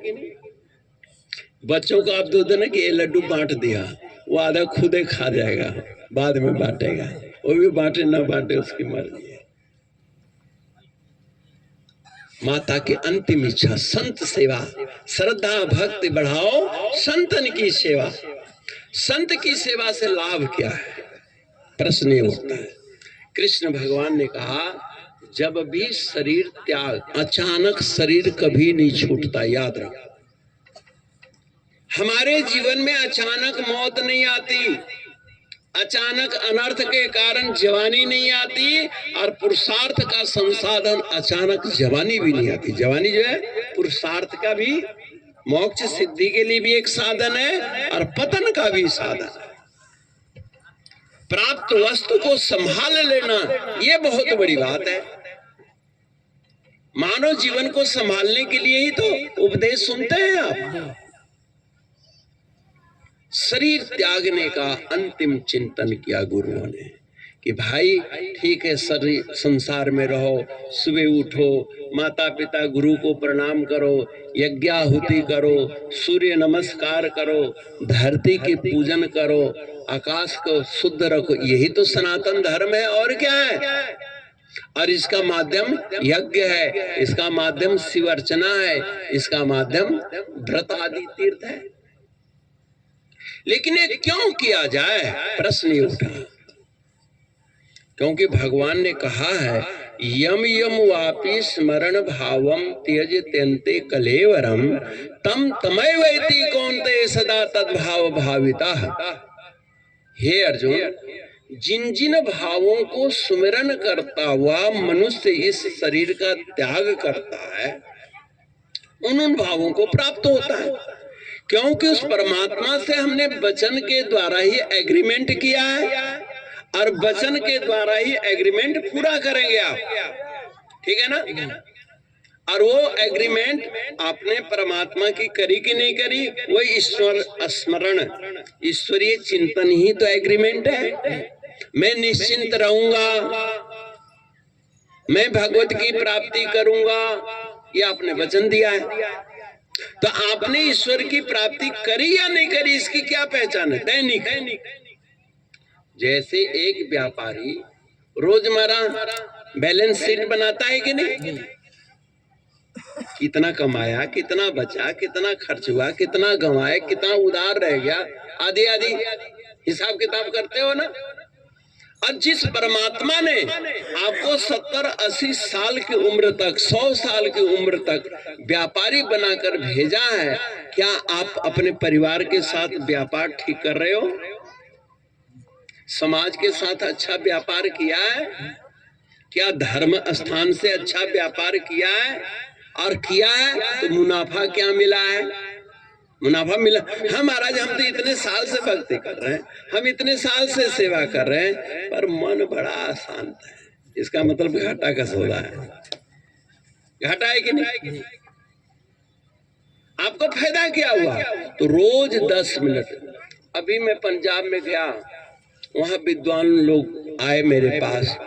बच्चों को आप दो दिन कि ये लड्डू बांट दिया, वो आधा खुदे खा जाएगा, बाद में बांटेगा। वो भी बांटे ना बांटे उसकी मर्जी है। माता की अंतिम इच्छा संत सेवा, श्रद्धा भक्ति बढ़ाओ, संतन की सेवा। संत की सेवा से लाभ क्या है? प्रश्न ये उठता है। कृष्ण भगवान ने कहा जब भी शरीर त्याग, अचानक शरीर कभी नहीं छूटता, याद रखो। हमारे जीवन में अचानक मौत नहीं आती, अचानक अनर्थ के कारण जवानी नहीं आती, और पुरुषार्थ का संसाधन अचानक जवानी भी नहीं आती। जवानी जो है पुरुषार्थ का भी, मोक्ष सिद्धि के लिए भी एक साधन है और पतन का भी साधन है। प्राप्त वस्तु को संभाल लेना ये बहुत बड़ी बात है। मानव जीवन को संभालने के लिए ही तो उपदेश सुनते हैं आप। शरीर त्यागने का अंतिम चिंतन किया गुरुओं ने कि भाई ठीक है, शरीर संसार में रहो, सुबह उठो, माता पिता गुरु को प्रणाम करो, यज्ञाहुति करो, सूर्य नमस्कार करो, धरती की पूजन करो, आकाश को शुद्ध रखो। यही तो सनातन धर्म है, और क्या है? और इसका माध्यम यज्ञ है, इसका माध्यम शिव अर्चना है, इसका माध्यम व्रत आदि तीर्थ है। लेकिन ये क्यों किया जाए, प्रश्न ये उठा। क्योंकि भगवान ने कहा है, यम यम वापि स्मरण भावम त्यज त्यन्ते कलेवरम तम तमय वैति कौन्ते सदा तद्भाव भाविता। हे अर्जुन, जिन जिन भावों को सुमिरन करता हुआ मनुष्य इस शरीर का त्याग करता है, उन भावों को प्राप्त होता है। क्योंकि उस परमात्मा से हमने वचन के द्वारा ही एग्रीमेंट किया है, और वचन के द्वारा ही एग्रीमेंट पूरा करेंगे आप, ठीक है ना। और वो एग्रीमेंट आपने परमात्मा की करी कि नहीं करी, वो ईश्वर स्मरण, ईश्वरीय चिंतन ही तो एग्रीमेंट है। मैं निश्चिंत रहूंगा, मैं भगवत की प्राप्ति करूंगा, ये आपने वचन दिया है। तो आपने ईश्वर की प्राप्ति करी या नहीं करी, इसकी क्या पहचान है? दैनिक। जैसे एक व्यापारी रोजमर्रा बैलेंस शीट बनाता है कि नहीं, कितना कमाया, कितना बचा, कितना खर्च हुआ, कितना गंवाया, कितना उधार रह गया, आदि आदि हिसाब किताब करते हो ना। और जिस परमात्मा ने आपको 70-80 साल की उम्र तक, 100 साल की उम्र तक व्यापारी बनाकर भेजा है, क्या आप अपने परिवार के साथ व्यापार ठीक कर रहे हो? समाज के साथ अच्छा व्यापार किया है? क्या धर्म स्थान से अच्छा व्यापार किया है? और किया है तो मुनाफा क्या मिला है? मुनाफा मिला। हम महाराज, हम तो इतने साल से भक्ति कर रहे हैं, हम इतने साल से सेवा कर रहे हैं, पर मन बड़ा अशांत है। इसका मतलब घाटा का सौदा है। घाटा है कि नहीं? आपको फायदा क्या हुआ? तो रोज 10 मिनट। अभी मैं पंजाब में गया, वहां विद्वान लोग आए मेरे पास,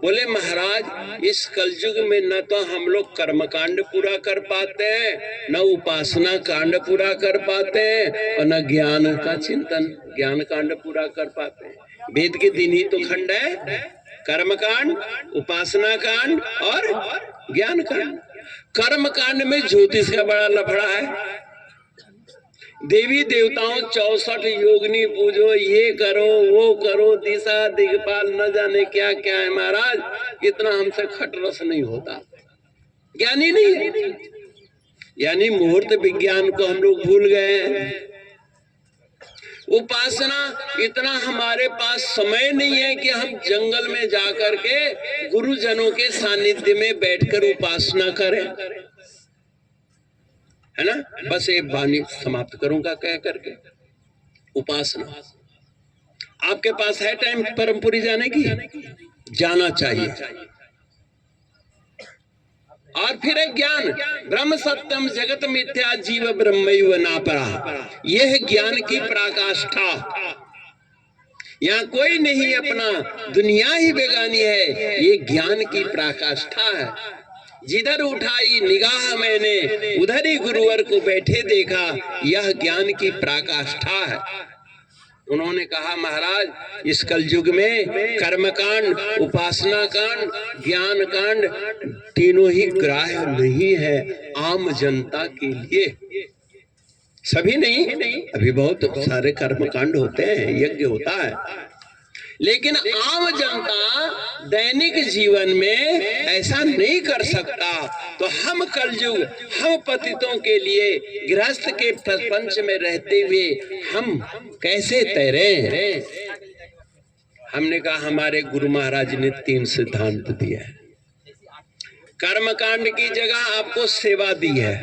बोले महाराज, इस कलयुग में न तो हम लोग कर्मकांड पूरा कर पाते हैं, न उपासना कांड पूरा कर पाते हैं, और न ज्ञान का चिंतन, ज्ञान कांड पूरा कर पाते हैं। वेद के दिन ही तो खंड है, कर्मकांड, उपासना कांड और ज्ञान कांड। कर्म कांड में ज्योतिष का बड़ा लफड़ा है। देवी देवताओं 64 योगिनी पूजो, ये करो वो करो, दिशा दिगपाल न जाने क्या क्या है महाराज। इतना हमसे खटरस नहीं होता, ज्ञानी नहीं है। यानी मुहूर्त विज्ञान को हम लोग भूल गए हैं। उपासना, इतना हमारे पास समय नहीं है कि हम जंगल में जाकर के गुरुजनों के सानिध्य में बैठकर उपासना करें, है ना। बस एक वाणी समाप्त करूंगा कह करके। उपासना, आपके पास है टाइम परमपुरी जाने की? जाना चाहिए। और फिर है ज्ञान, ब्रह्म सत्यम जगत मिथ्या जीव ब्रह्मैव नापरा। यह ज्ञान की पराकाष्ठा। यहाँ कोई नहीं अपना, दुनिया ही बेगानी है, ये ज्ञान की पराकाष्ठा है। जिधर उठाई निगाह मैंने, उधर ही गुरुवर को बैठे देखा, यह ज्ञान की पराकाष्ठा है। उन्होंने कहा महाराज, इस कलयुग में कर्मकांड, उपासना कांड, ज्ञान कांड तीनों ही ग्राह्य नहीं है आम जनता के लिए। सभी नहीं, अभी बहुत सारे कर्मकांड होते हैं, यज्ञ होता है, लेकिन आम जनता दैनिक जीवन में ऐसा नहीं कर सकता। तो हम कलयुग, हम पतितों के लिए गृहस्थ के प्रपंच में रहते हुए हम कैसे तैरें? हमने कहा हमारे गुरु महाराज ने 3 सिद्धांत दिए हैं। कर्मकांड की जगह आपको सेवा दी है,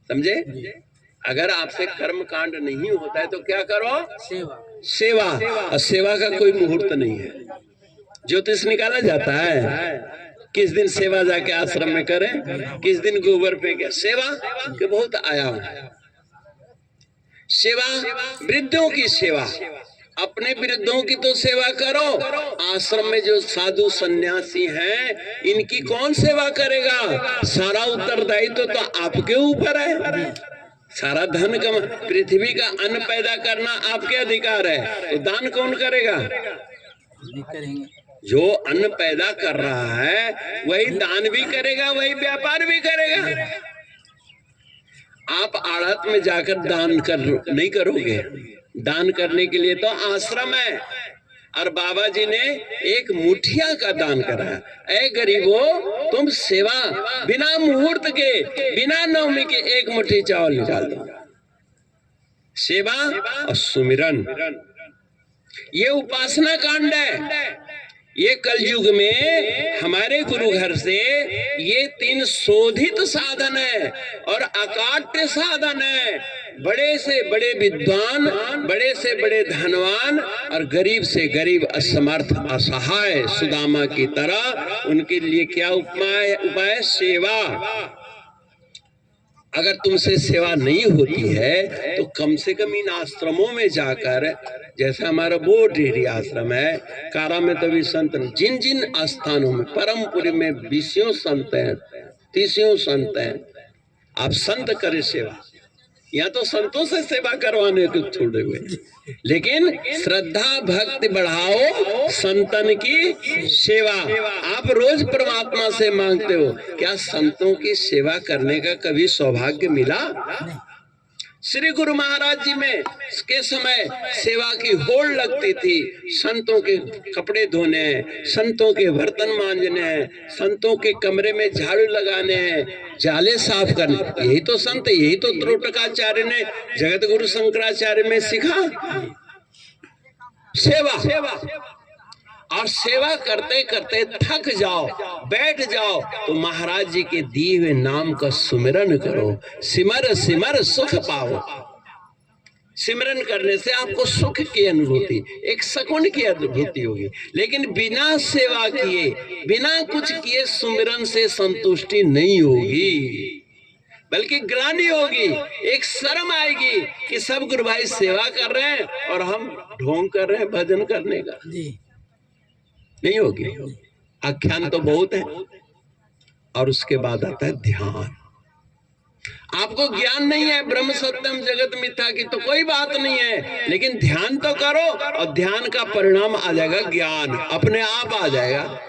समझे? अगर आपसे कर्म कांड नहीं होता है तो क्या करो? सेवा। और सेवा का कोई मुहूर्त नहीं है, ज्योतिष निकाला जाता है। किस दिन सेवा जाके आश्रम में करें, किस दिन गोबर फेंके, सेवा के बहुत आयाम है। सेवा, वृद्धों की सेवा, अपने वृद्धों की तो सेवा करो। आश्रम में जो साधु सन्यासी हैं, इनकी कौन सेवा करेगा? सारा उत्तरदायित्व तो आपके ऊपर है। सारा धन कमा, पृथ्वी का अन्न पैदा करना आपके अधिकार है, तो दान कौन करेगा? जो अन्न पैदा कर रहा है वही दान भी करेगा, वही व्यापार भी करेगा। आप आढ़त में जाकर दान नहीं करोगे, दान करने के लिए तो आश्रम है, और बाबा जी ने एक मुठिया का दान कराया। ऐ गरीबो, तुम सेवा बिना मुहूर्त के, बिना नवमी के एक मुट्ठी चावल निकाल दो। सेवा और सुमिरन, ये उपासना कांड है। ये कलयुग में हमारे गुरु घर से ये 3 शोधित साधन है और अकाट्य साधन है। बड़े से बड़े विद्वान, बड़े से बड़े धनवान और गरीब से गरीब असमर्थ असहाय सुदामा की तरह, उनके लिए क्या उपाय? सेवा। अगर तुमसे सेवा नहीं होती है तो कम से कम इन आश्रमों में जाकर, जैसा हमारा बोडेरी आश्रम है, कारा में तो भी संत, जिन जिन स्थानों में, परमपुरी में 20 संत हैं, 30 संत हैं, आप संत करें सेवा। यहाँ तो संतों से सेवा करवाने को छोड़े हुए, लेकिन श्रद्धा भक्ति बढ़ाओ, संतन की सेवा। आप रोज परमात्मा से मांगते हो, क्या संतों की सेवा करने का कभी सौभाग्य मिला? श्री गुरु महाराज जी में के समय सेवा की होड़ लगती थी। संतों के कपड़े धोने हैं, संतों के बर्तन मांजने हैं, संतों के कमरे में झाड़ू लगाने हैं, जाले साफ करने, यही तो संत, यही तो त्रोटकाचार्य ने जगत गुरु शंकराचार्य में सिखा सेवा। और सेवा करते करते थक जाओ, बैठ जाओ, तो महाराज जी के दिए हुए नाम का सुमिरन करो। सिमर सिमर सुख पाओ। सिमरन करने से आपको सुख की अनुभूति, एक सकून की अनुभूति होगी। लेकिन बिना सेवा किए, बिना कुछ किए सुमिरन से संतुष्टि नहीं होगी, बल्कि ग्लानि होगी, एक शर्म आएगी कि सब गुरु भाई सेवा कर रहे हैं और हम ढोंग कर रहे हैं भजन करने का। नहीं होगी। आख्यान तो बहुत है, और उसके बाद आता है ध्यान। आपको ज्ञान नहीं है ब्रह्म सत्यम जगत मिथ्या की तो कोई बात नहीं है, लेकिन ध्यान तो करो, और ध्यान का परिणाम आ जाएगा ज्ञान, अपने आप आ जाएगा।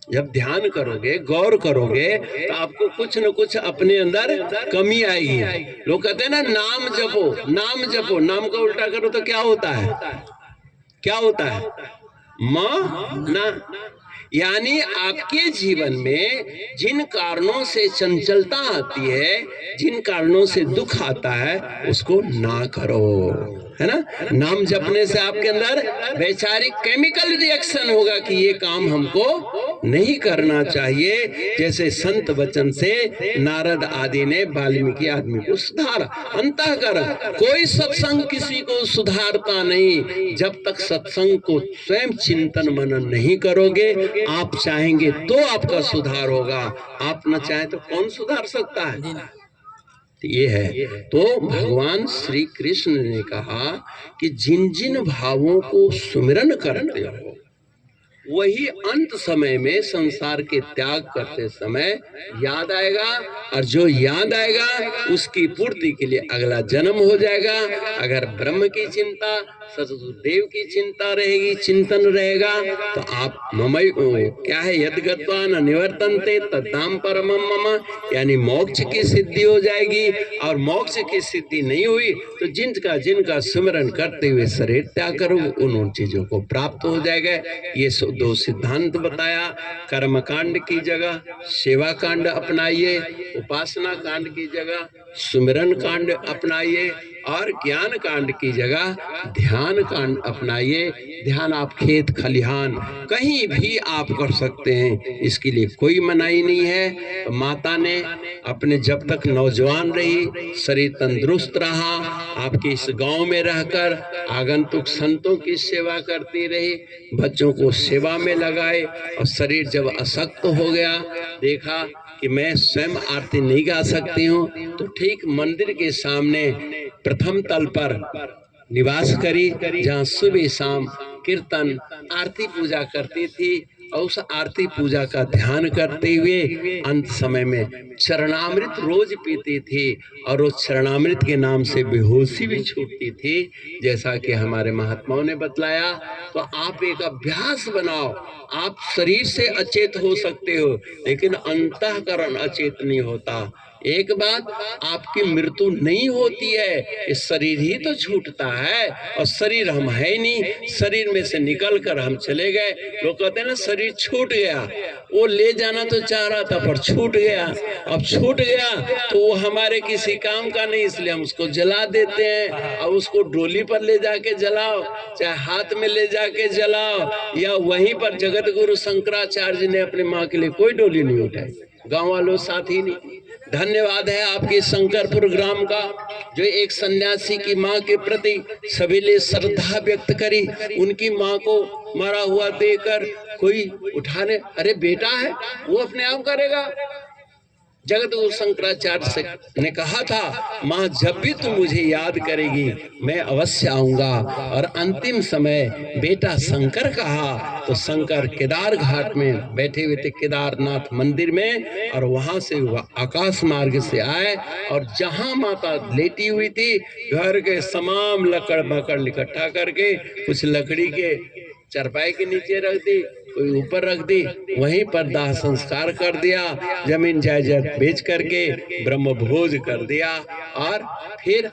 जब ध्यान करोगे, गौर करोगे, तो आपको कुछ न कुछ अपने अंदर कमी आएगी। लोग कहते हैं ना, नाम जपो, नाम जपो, नाम का उल्टा करो तो क्या होता है? क्या होता है? ना। यानी आपके जीवन में जिन कारणों से चंचलता आती है, जिन कारणों से दुख आता है, उसको ना करो, है ना। नाम जपने से आपके अंदर वैचारिक केमिकल रिएक्शन होगा कि ये काम हमको नहीं करना चाहिए। जैसे संत वचन से नारद आदि ने वाल्मीकि आदमी को सुधारा। अंतःकरण, कोई सत्संग किसी को सुधारता नहीं जब तक सत्संग को स्वयं चिंतन मनन नहीं करोगे। आप चाहेंगे तो आपका सुधार होगा, आप न चाहें तो कौन सुधार सकता है? ये है। तो भगवान श्री कृष्ण ने कहा कि जिन जिन भावों को सुमिरन करते हो, वही अंत समय में संसार के त्याग करते समय याद आएगा, और जो याद आएगा उसकी पूर्ति के लिए अगला जन्म हो जाएगा। अगर ब्रह्म की चिंता, सतगुरुदेव की चिंता रहेगी, चिंतन रहेगा, तो आप ममई क्या है, यद्गत्वा न निवर्तन्ते तद्धाम परमम मम, यानी मोक्ष की सिद्धि हो जाएगी। और मोक्ष की सिद्धि नहीं हुई तो जिनका सुमिरन करते हुए शरीर त्याग करो, उन चीजों को प्राप्त हो जाएगा। ये 2 सिद्धांत बताया। कर्म कांड की जगह सेवा कांड अपनाइए, उपासना कांड की जगह सुमिरन कांड अपनाइए, और ज्ञान कांड की जगह ध्यान कांड अपनाइए। ध्यान आप खेत खलिहान कहीं भी आप कर सकते हैं, इसके लिए कोई मनाही नहीं है। तो माता ने अपने जब तक नौजवान रही, शरीर तंदुरुस्त रहा, आपके इस गांव में रहकर आगंतुक संतों की सेवा करती रही, बच्चों को सेवा में लगाए, और शरीर जब अशक्त हो गया, देखा कि मैं स्वयं आरती नहीं गा सकती हूँ, तो ठीक मंदिर के सामने प्रथम तल पर निवास करी, जहाँ सुबह शाम कीर्तन आरती पूजा करती थी। और उस आरती पूजा का ध्यान करते हुए अंत समय में चरणामृत रोज पीती थी, और उस चरणामृत के नाम से बेहोशी भी छूटती थी, जैसा कि हमारे महात्माओं ने बतलाया। तो आप एक अभ्यास बनाओ। आप शरीर से अचेत हो सकते हो, लेकिन अंतःकरण अचेत नहीं होता। एक बात, आपकी मृत्यु नहीं होती है, इस शरीर ही तो छूटता है और शरीर हम है नहीं, शरीर में से निकल कर हम चले गए। लोग कहते हैं ना शरीर छूट गया, वो ले जाना तो चाह रहा था पर छूट गया। अब छूट गया तो वो हमारे किसी काम का नहीं, इसलिए हम उसको जला देते हैं। अब उसको डोली पर ले जाके जलाओ, चाहे हाथ में ले जाके जलाओ, या वहीं पर जगत गुरु शंकराचार्य ने अपनी माँ के लिए कोई डोली नहीं उठाई, गांव वालों साथ ही नहीं। धन्यवाद है आपके शंकरपुर ग्राम का, जो एक सन्यासी की माँ के प्रति सभी ने श्रद्धा व्यक्त करी। उनकी माँ को मरा हुआ देकर कोई उठाने, अरे बेटा है वो अपने आप करेगा। जगत गुरु शंकराचार्य से ने कहा था, माँ जब भी तुम मुझे याद करेगी मैं अवश्य आऊंगा। और अंतिम समय बेटा शंकर कहा तो शंकर केदार घाट में बैठे हुए थे, केदारनाथ मंदिर में, और वहां से आकाश मार्ग से आए और जहां माता लेटी हुई थी घर के तमाम लकड़ बकड़ इकट्ठा करके कुछ लकड़ी के चरपाई के नीचे रख दी, कोई ऊपर रख दी, वहीं पर दाह संस्कार कर दिया, जमीन जायदाद बेच करके ब्रह्म भोज कर दिया। और फिर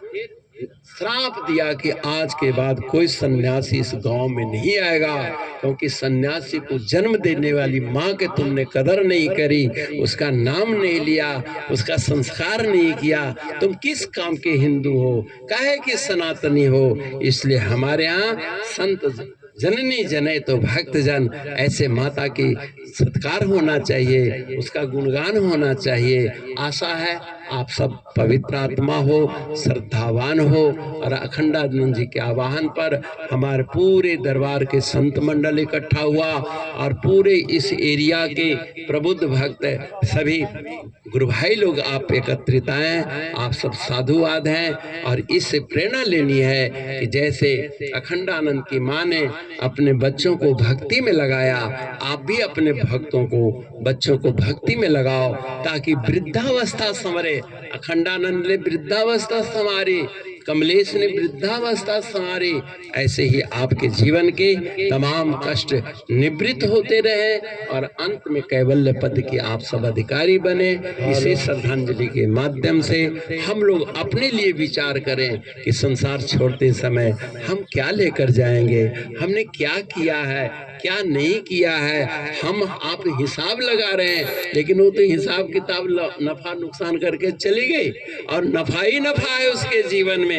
श्राप दिया कि आज के बाद कोई सन्यासी इस गांव में नहीं आएगा, क्योंकि सन्यासी को जन्म देने वाली माँ के तुमने कदर नहीं करी, उसका नाम नहीं लिया, उसका संस्कार नहीं किया, तुम किस काम के हिंदू हो, काहे कि सनातनी हो। इसलिए हमारे यहाँ संत जननी जने तो भक्त जन, ऐसे माता की सत्कार होना चाहिए, उसका गुणगान होना चाहिए। आशा है आप सब पवित्र आत्मा हो, श्रद्धावान हो, और अखंडानंद जी के आवाहन पर हमारे पूरे दरबार के संत मंडल इकट्ठा हुआ और पूरे इस एरिया के प्रबुद्ध भक्त सभी गुरु भाई लोग आप एकत्रित आए। आप सब साधुवाद हैं और इससे प्रेरणा लेनी है कि जैसे अखंडानंद की माँ ने अपने बच्चों को भक्ति में लगाया, आप भी अपने भक्तों को बच्चों को भक्ति में लगाओ, ताकि वृद्धावस्था संवरे। अखंडानंद ने वृद्धावस्था संवारी, कमलेश ने वृद्धावस्था संवारी, ऐसे ही आपके जीवन के तमाम कष्ट निवृत्त होते रहे और अंत में कैवल्य पद के आप सब अधिकारी बने। इसी श्रद्धांजलि के माध्यम से हम लोग अपने लिए विचार करें कि संसार छोड़ते समय हम क्या लेकर जाएंगे, हमने क्या किया है, क्या नहीं किया है। हम आप हिसाब लगा रहे हैं, लेकिन वो तो हिसाब किताब नफा नुकसान करके चली गई, और नफा ही नफा है उसके जीवन में।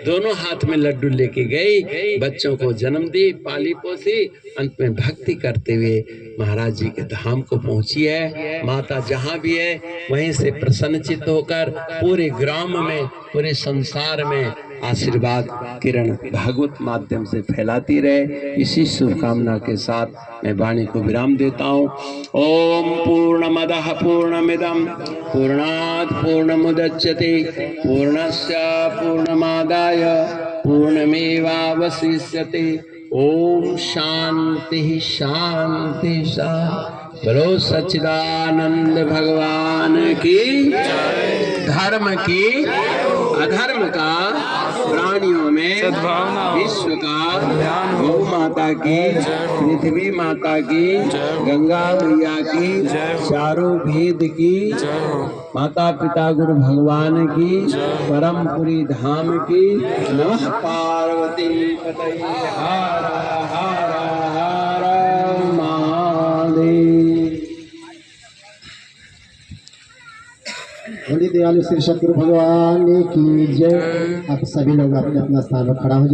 दोनों हाथ में लड्डू लेके गई, बच्चों को जन्म दी, पाली पोसी, अंत में भक्ति करते हुए महाराज जी के धाम को पहुंची है। माता जहां भी है वहीं से प्रसन्नचित्त होकर पूरे ग्राम में, पूरे संसार में आशीर्वाद किरण भागवत माध्यम से फैलाती रहे। इसी शुभकामना के साथ मैं वाणी को विराम देता हूँ। ओम पूर्णमदः पूर्णमिदं पूर्णात् पूर्णमुदच्यते पूर्णस्य पूर्णमादाय पूर्णमेवावशिष्यते। ओम शांति शांति शांति। बोलो सच्चिदानंद भगवान की, धर्म की अधर्म का प्राणियों में विश्व का, गौ माता की, पृथ्वी माता की, गंगा मैया की, चारों वेद की, माता पिता गुरु भगवान की, परमपुरी धाम की। नमः पार्वती पतये हर हर हर महादेव। बड़ी दयालु श्री सतगुरु भगवान की जय। आप सभी लोग अपने अपना स्थान पर खड़ा हो जाए।